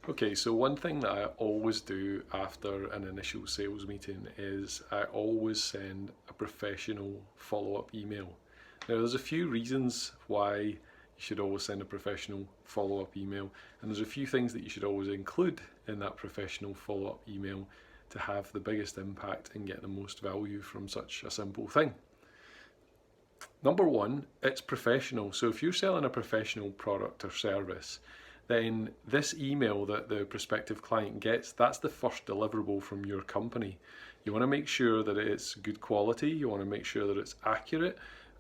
Okay, so one thing that I always do after an initial sales meeting is I always send a professional follow-up email. Now, there's a few reasons why you should always send a professional follow-up email, and there's a few things that you should always include in that professional follow-up email to have the biggest impact and get the most value from such a simple thing. Number one, it's professional. So if you're selling a professional product or service, then this email that the prospective client gets, that's the first deliverable from your company. You want to make sure that it's good quality, you want to make sure that it's accurate,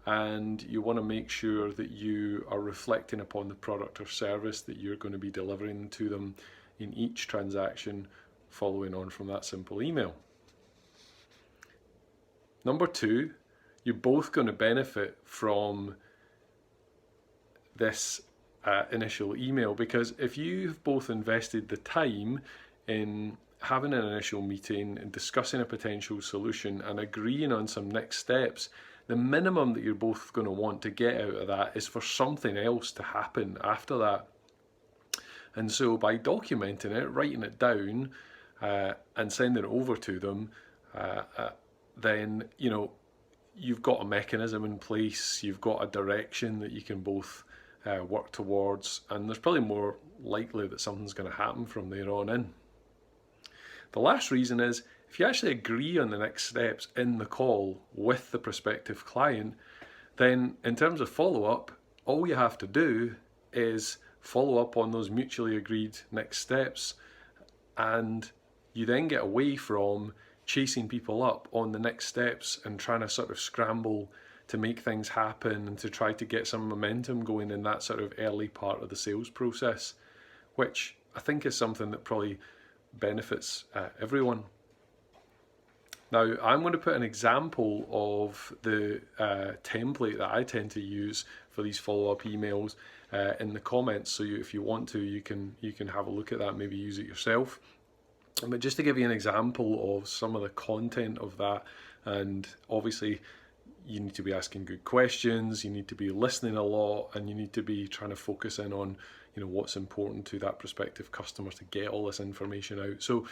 and you want to make sure that you are reflecting upon the product or service that you're going to be delivering to them in each transaction following on from that simple email. Number two, you're both going to benefit from this initial email, because if you've both invested the time in having an initial meeting and discussing a potential solution and agreeing on some next steps, the minimum that you're both going to want to get out of that is for something else to happen after that. And so by documenting it, writing it down, and sending it over to them, then you've got a mechanism in place, you've got a direction that you can both work towards, and there's probably more likely that something's going to happen from there on in. The last reason is if you actually agree on the next steps in the call with the prospective client, then in terms of follow-up, all you have to do is follow up on those mutually agreed next steps, and you then get away from chasing people up on the next steps and trying to sort of scramble to make things happen and to try to get some momentum going in that sort of early part of the sales process, which I think is something that probably benefits everyone. Now, I'm going to put an example of the template that I tend to use for these follow-up emails in the comments. So if you want to, you can have a look at that, maybe use it yourself. But just to give you an example of some of the content of that, and obviously you need to be asking good questions, you need to be listening a lot, and you need to be trying to focus in on what's important to that prospective customer to get all this information out. So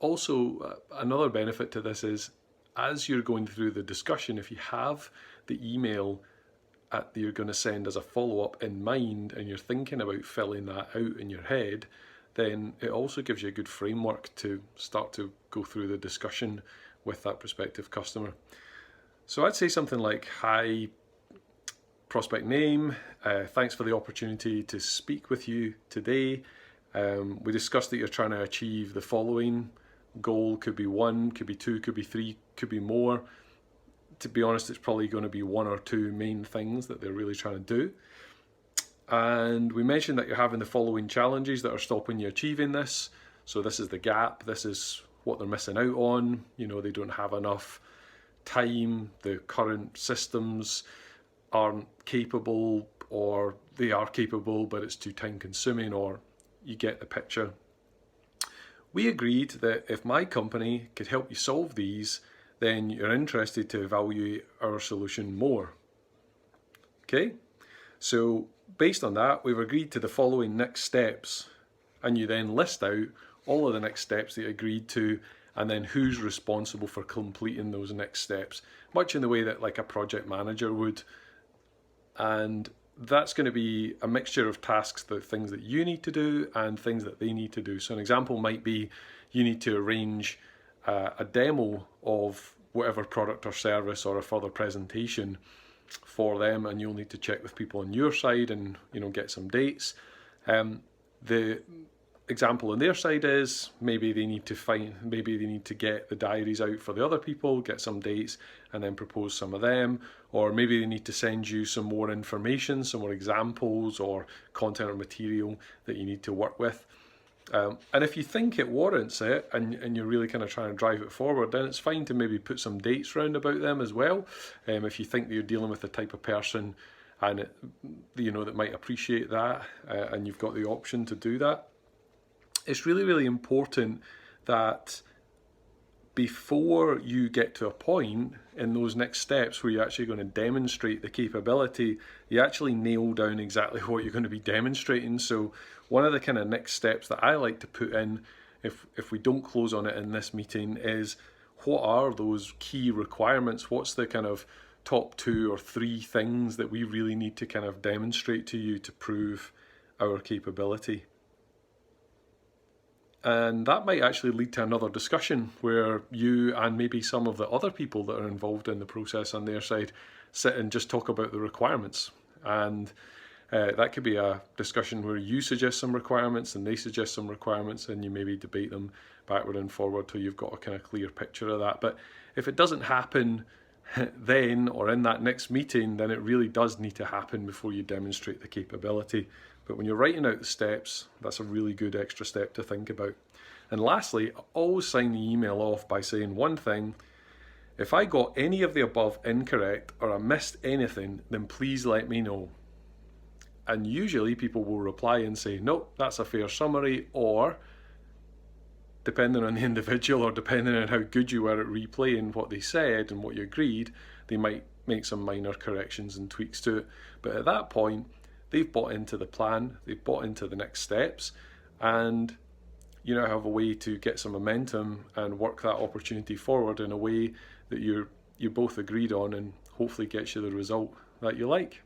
also another benefit to this is, as you're going through the discussion, if you have the email that you're going to send as a follow-up in mind and you're thinking about filling that out in your head, then it also gives you a good framework to start to go through the discussion with that prospective customer. So I'd say something like, "Hi, prospect name, thanks for the opportunity to speak with you today. We discussed that you're trying to achieve the following goal. Could be one, could be two, could be three, could be more. To be honest, it's probably going to be one or two main things that they're really trying to do. And we mentioned that you're having the following challenges that are stopping you achieving this. So this is the gap, this is what they're missing out on. They don't have enough time, the current systems aren't capable, or they are capable but it's too time consuming, or you get the picture. We agreed that if my company could help you solve these, then you're interested to evaluate our solution more." Okay, so based on that, we've agreed to the following next steps, and you then list out all of the next steps that you agreed to, and then who's responsible for completing those next steps, much in the way that like a project manager would. And that's going to be a mixture of tasks, the things that you need to do and things that they need to do. So an example might be you need to arrange a demo of whatever product or service, or a further presentation for them, and you'll need to check with people on your side and get some dates. The example on their side is maybe they need to get the diaries out for the other people, get some dates, and then propose some of them. Or maybe they need to send you some more information, some more examples or content or material that you need to work with. And if you think it warrants it, and you're really kind of trying to drive it forward, then it's fine to maybe put some dates round about them as well. If you think that you're dealing with the type of person and that might appreciate that, and you've got the option to do that. It's really, really important that before you get to a point in those next steps where you're actually going to demonstrate the capability, you actually nail down exactly what you're going to be demonstrating. So one of the kind of next steps that I like to put in, if we don't close on it in this meeting, is what are those key requirements? What's the kind of top 2 or 3 things that we really need to kind of demonstrate to you to prove our capability? And that might actually lead to another discussion where you and maybe some of the other people that are involved in the process on their side sit and just talk about the requirements. And that could be a discussion where you suggest some requirements and they suggest some requirements, and you maybe debate them backward and forward till you've got a kind of clear picture of that. But if it doesn't happen then or in that next meeting, then it really does need to happen before you demonstrate the capability. But when you're writing out the steps, that's a really good extra step to think about. And lastly, always sign the email off by saying one thing: if I got any of the above incorrect or I missed anything, then please let me know. And usually people will reply and say, nope, that's a fair summary, or depending on the individual or depending on how good you were at replaying what they said and what you agreed, they might make some minor corrections and tweaks to it. But at that point, they've bought into the plan, they've bought into the next steps, and you now have a way to get some momentum and work that opportunity forward in a way that you both agreed on, and hopefully gets you the result that you like.